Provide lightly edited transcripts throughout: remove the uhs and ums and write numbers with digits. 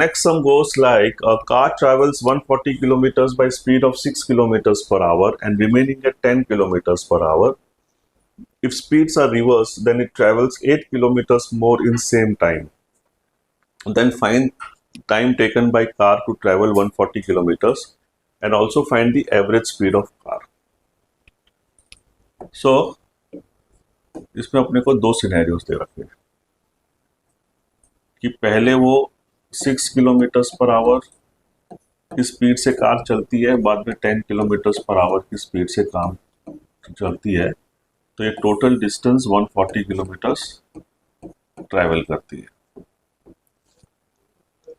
next sum goes like a car travels 140 kilometers by speed of 6 kilometers per hour and remaining at 10 kilometers per hour. If speeds are reversed, then it travels 8 kilometers more in same time. Then find time taken by car to travel 140 kilometers and also find the average speed of car. So इसमें अपने को दो scenarios दे रखे हैं कि पहले वो 6 kilometres per hour की स्पीड से कार चलती है, बाद में 10 किलोमीटर्स पर आवर की स्पीड से कार चलती है, तो ये टोटल डिस्टेंस 140 किलोमीटर्स ट्रैवल करती है।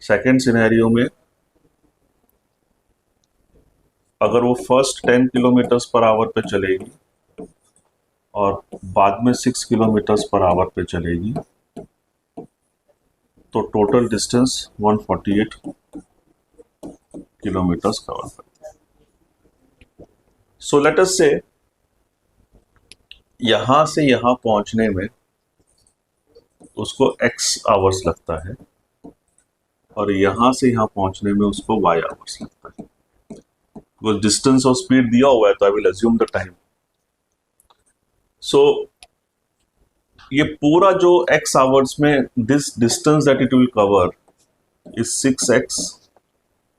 सेकेंड सिनेरियो में अगर वो फर्स्ट 10 किलोमीटर्स पर आवर पे चलेगी और बाद में 6 किलोमीटर्स पर आवर पे चलेगी, तो टोटल डिस्टेंस 148 किलोमीटर्स कवर करती है। सो लेट अस से यहां से यहां पहुंचने में उसको x आवर्स लगता है और यहां से यहां पहुंचने में उसको y आवर्स लगता है। बिकॉज डिस्टेंस और स्पीड दिया हुआ है तो I will assume the time. So ये पूरा जो x आवर्स में this distance that it will cover is 6x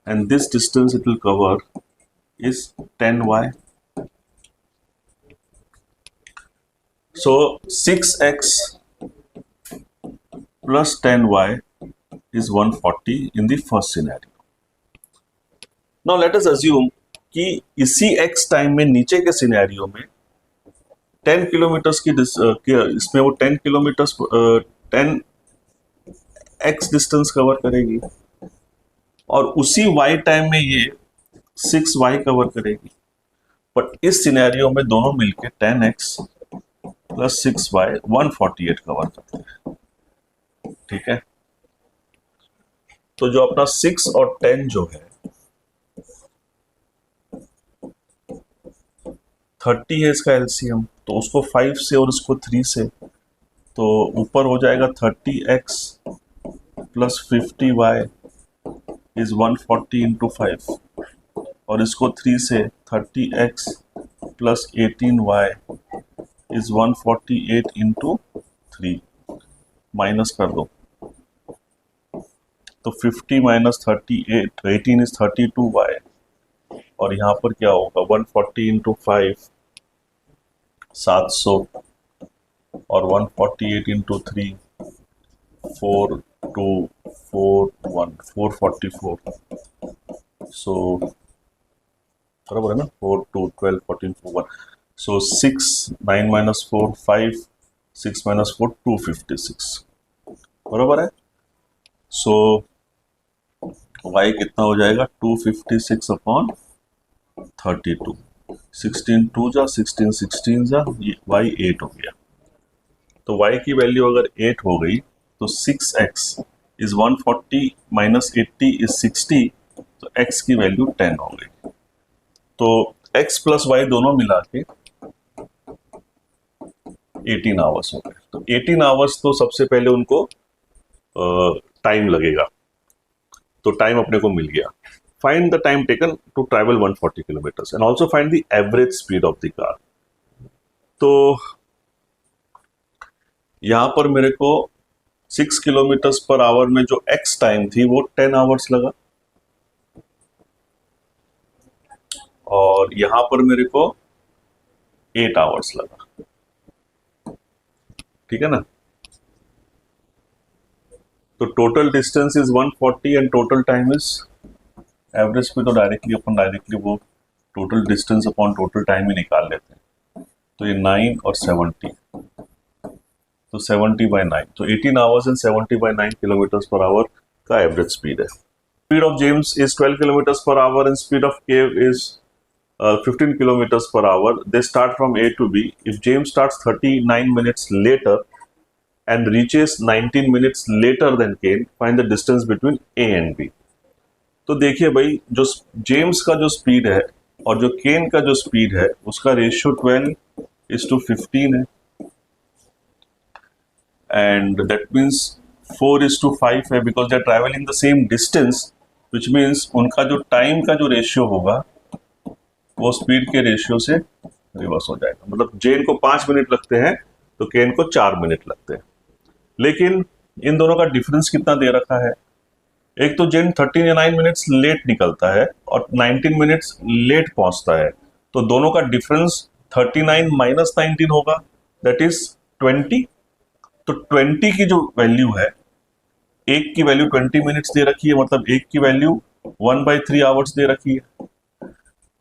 and this distance it will cover is 10y. So 6x plus 10y is 140 in the first scenario. Now let us assume कि इसी x time में नीचे के scenario में 10 kilometres की इसमें वो 10 kilometres 10x distance cover करेगी और उसी y टाइम में ये 6y कवर करेगी। बट इस सिनेरियो में दोनों मिलके 10x प्लस 6y 148 कवर करते हैं। ठीक है, तो जो अपना 6 और 10 जो है 30 है इसका एलसीएम, तो उसको 5 से और उसको 3 से, तो ऊपर हो जाएगा 30x plus 50y is 140 into 5 और इसको 3 से 30x plus 18y is 148 into 3 minus कर दो, तो 50 minus 38 18 is 32y और यहाँ पर क्या होगा 140 into 5 700 और 148 into 3 4 2 4 1 444। सो बराबर है ना, 4 2 12 14 4 1। सो 6 9 minus 4 5 6 minus 4 256 बराबर है। सो y कितना हो जाएगा 256 अपॉन 32। 16 2 जा 16 16 जा y 8 हो गया। तो y की वैल्यू अगर 8 हो गई तो 6x is 140 minus 80 is 60, तो x की वैल्यू 10 हो गई। तो x प्लस y दोनों मिला के 18 आवर्स हो गए। तो 18 आवर्स तो सबसे पहले उनको टाइम लगेगा, तो टाइम अपने को मिल गया। Find the time taken to travel 140 kilometres and also find the average speed of the car. तो यहां पर मेरे को 6 किलोमीटर्स पर आवर में जो x टाइम थी वो 10 आवर्स लगा और यहां पर मेरे को 8 आवर्स लगा। ठीक है ना, तो total distance is 140 and total time is average पे, तो डायरेक्टली वो total distance upon total time ही निकाल लेते हैं। तो ये 9 और 70, तो 70 by 9, तो 18 hours and 70 by 9 kilometres per hour का एवरेज स्पीड है। Speed of James is 12 kilometres per hour and speed of cave is 15 kilometers per hour. They start from A to B. If James starts 39 minutes later and reaches 19 minutes later than Kane, find the distance between A and B. तो देखिए भाई, जो James का जो speed है और जो केन का जो स्पीड है उसका रेशियो 12:15 है, एंड दैट मीन्स 4:5 है, because they are travelling the same distance, which means उनका जो टाइम का जो रेशियो होगा वो स्पीड के रेशियो से रिवर्स हो जाएगा। मतलब जेन को 5 मिनट लगते हैं तो केन को 4 मिनट लगते हैं। लेकिन इन दोनों का डिफरेंस कितना दे रखा है? एक तो जेन 39 मिनट्स लेट निकलता है और 19 मिनट्स लेट पहुंचता है, तो दोनों का डिफरेंस 39 माइनस 19 होगा, दैट इज 20। तो 20 की जो वैल्यू है, एक की वैल्यू 20 मिनट्स दे रखी है, मतलब एक की वैल्यू 1/3 आवर्स दे रखी है।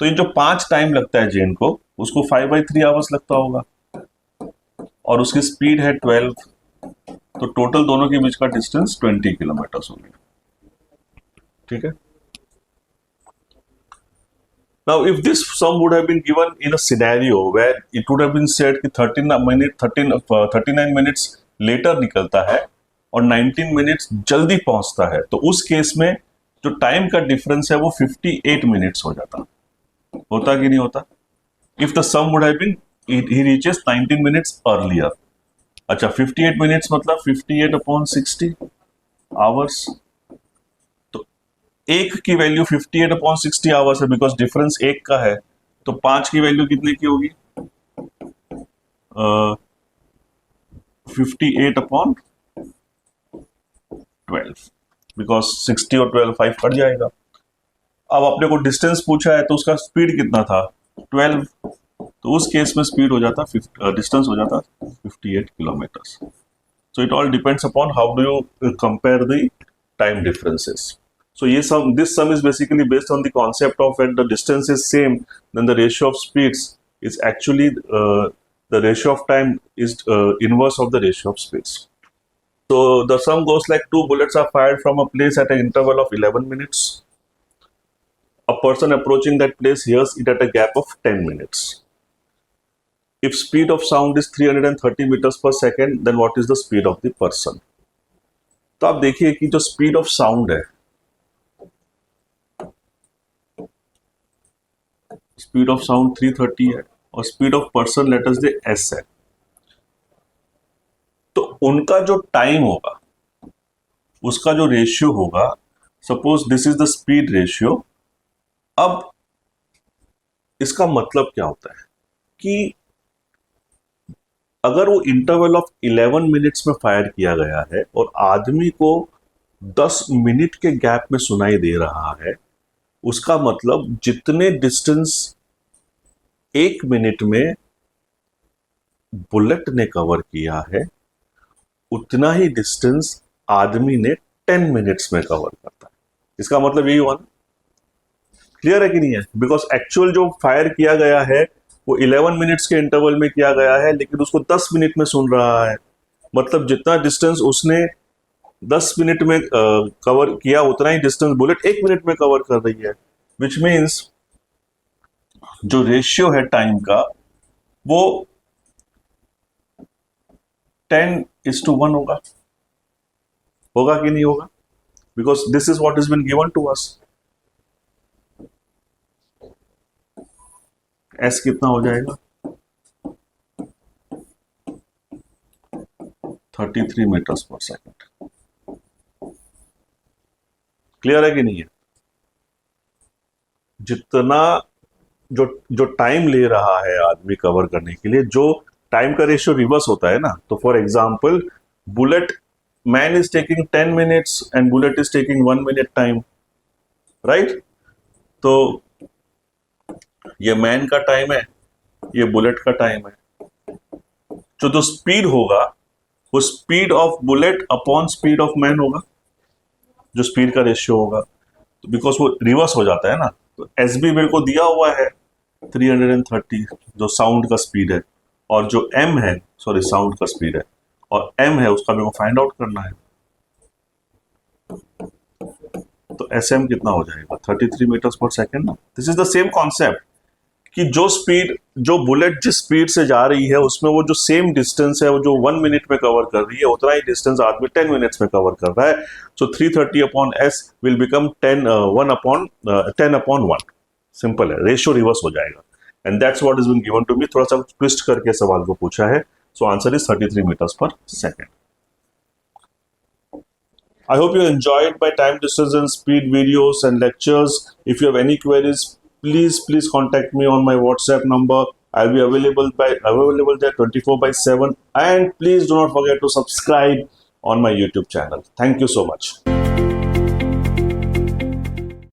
तो ये जो 5 टाइम लगता है जेन को, उसको 5/3 आवर्स लगता होगा, और उसकी स्पीड है 12, तो टोटल दोनों के बीच का डिस्टेंस 20 किलोमीटर हो गया। ठीक है। Now, if this sum would have been given in a scenario where it would have been said कि 39 minutes later निकलता है और 19 minutes जल्दी पहुंचता है, तो उस केस में जो टाइम का डिफरेंस है वो 58 मिनट्स हो जाता। होता कि नहीं होता? If the sum would have been he reaches 19 minutes earlier. अच्छा, 58 मिनट्स मतलब 58/60 आवर्स। तो एक की वैल्यू 58/60 आवर्स है, बिकॉज डिफरेंस एक का है, तो 5 की वैल्यू कितने की होगी? 58/12, बिकॉज 60 और 12 5 कट जाएगा। अब अपने को डिस्टेंस पूछा है तो उसका स्पीड कितना था? 12, तो उस केस में स्पीड हो जाता, डिस्टेंस हो जाता 58 kilometres. So it all depends upon how do you compare the time differences. So this sum is basically based on the concept of when the distance is same, then the ratio of speeds is actually the ratio of time is inverse of the ratio of speeds. So the sum goes like 2 bullets are fired from a place at an interval of 11 minutes. A person approaching that place hears it at a gap of 10 minutes. If speed of sound is 330 meters per second, then what is the speed of the person? तो आप देखिए कि जो speed of sound है, speed of sound 330 है और speed of person let us से s है, तो उनका जो टाइम होगा उसका जो रेशियो होगा, suppose this is the speed ratio. अब इसका मतलब क्या होता है कि अगर वो इंटरवल ऑफ 11 मिनट्स में फायर किया गया है और आदमी को 10 मिनट के गैप में सुनाई दे रहा है, उसका मतलब जितने डिस्टेंस 1 मिनट में बुलेट ने कवर किया है, उतना ही डिस्टेंस आदमी ने 10 मिनट्स में कवर करता है। इसका मतलब यही हुआ ना? क्लियर है कि नहीं है? बिकॉज एक्चुअल जो फायर किया गया है वो 11 मिनट्स के इंटरवल में किया गया है, लेकिन उसको 10 मिनट में सुन रहा है। मतलब जितना डिस्टेंस उसने 10 मिनट में कवर किया, उतना ही डिस्टेंस बुलेट 1 मिनट में कवर कर रही है, विच मीन्स जो रेशियो है टाइम का वो 10:1 होगा कि नहीं होगा? Because this is what is been given to us. S कितना हो जाएगा? 33 मीटर्स पर सेकंड। क्लियर है कि नहीं है? जितना जो टाइम ले रहा है आदमी कवर करने के लिए, जो टाइम का रेशियो रिवर्स होता है ना, तो for example bullet man is taking 10 minutes and bullet is taking 1 minute time, right? तो ये मैन का टाइम है, ये बुलेट का टाइम है। जो स्पीड होगा वो speed of bullet upon speed of man होगा, जो स्पीड का रेशियो होगा। तो बिकॉज वो रिवर्स हो जाता है ना, तो एस बी मेरे को दिया हुआ है 330 जो साउंड का स्पीड है, और जो एम है, सॉरी साउंड का स्पीड है, और एम है उसका मेरे को फाइंड आउट करना है। तो एस एम कितना हो जाएगा? 33 मीटर्स पर सेकेंड ना। This is the same concept कि जो बुलेट जिस स्पीड से जा रही है उसमें वो जो सेम डिस्टेंस है, वो जो 1 मिनट में कवर कर रही है, उतना ही डिस्टेंस आदमी 10 मिनट्स में कवर कर रहा है। So 330/s will become 10/1। Simple है, रेशियो रिवर्स हो जाएगा, and that's what is been given to me. थोड़ा सा ट्विस्ट करके सवाल को पूछा है। So answer is 33 metres per second. I hope you enjoyed my time, distance, and speed videos and lectures. If you have any queries, please contact me on my WhatsApp number. I'll be available there 24/7. And please do not forget to subscribe on my YouTube channel. Thank you so much.